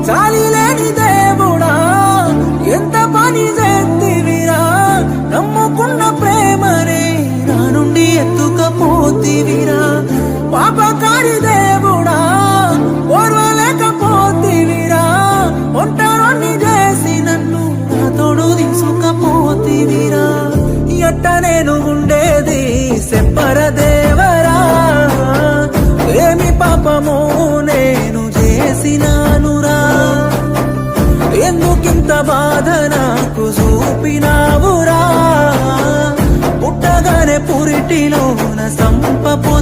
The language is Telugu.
జాలి లేని దేవుడా ఎంత పని చేతివిరా, నమ్ముకున్న ప్రేమనే నా నుండి ఎత్తుకపోతివిరా. పాపకారి దేవుడా ఓర్వలేకపోతివిరా, ఒంటరిని చేసి నన్ను నా తోడు తీసుకపోతివిరా. ఎట్ట నేను ఉండేది చెప్పర దేవరా, ఏమి పాపమో నేను చేసినానురా, ఎందుకింత బాధ నాకు చూపినావురా. పుట్టగానే పురిటిలోన సంపపు